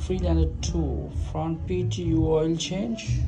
Freelander 2 front PTU oil change.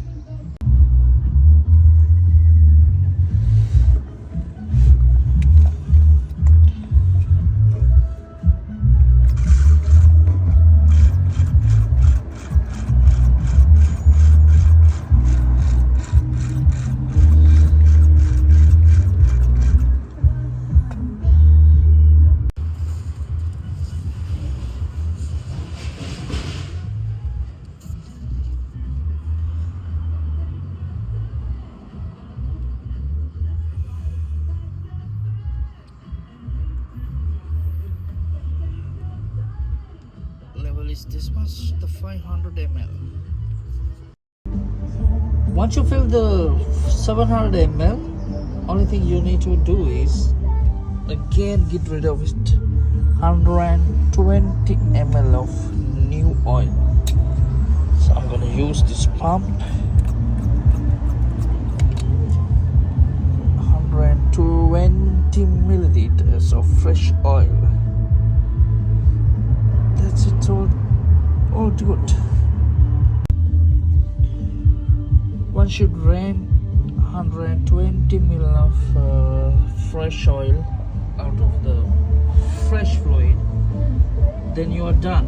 Level is this much, the 500 ml. Once you fill the 700 ml, only thing you need to do is again get rid of it. 120 ml of new oil. So I'm gonna use this pump. 120 milliliters of fresh oil. That's it, all good. One should drain 120 ml of fresh oil out of the fresh fluid, then you are done.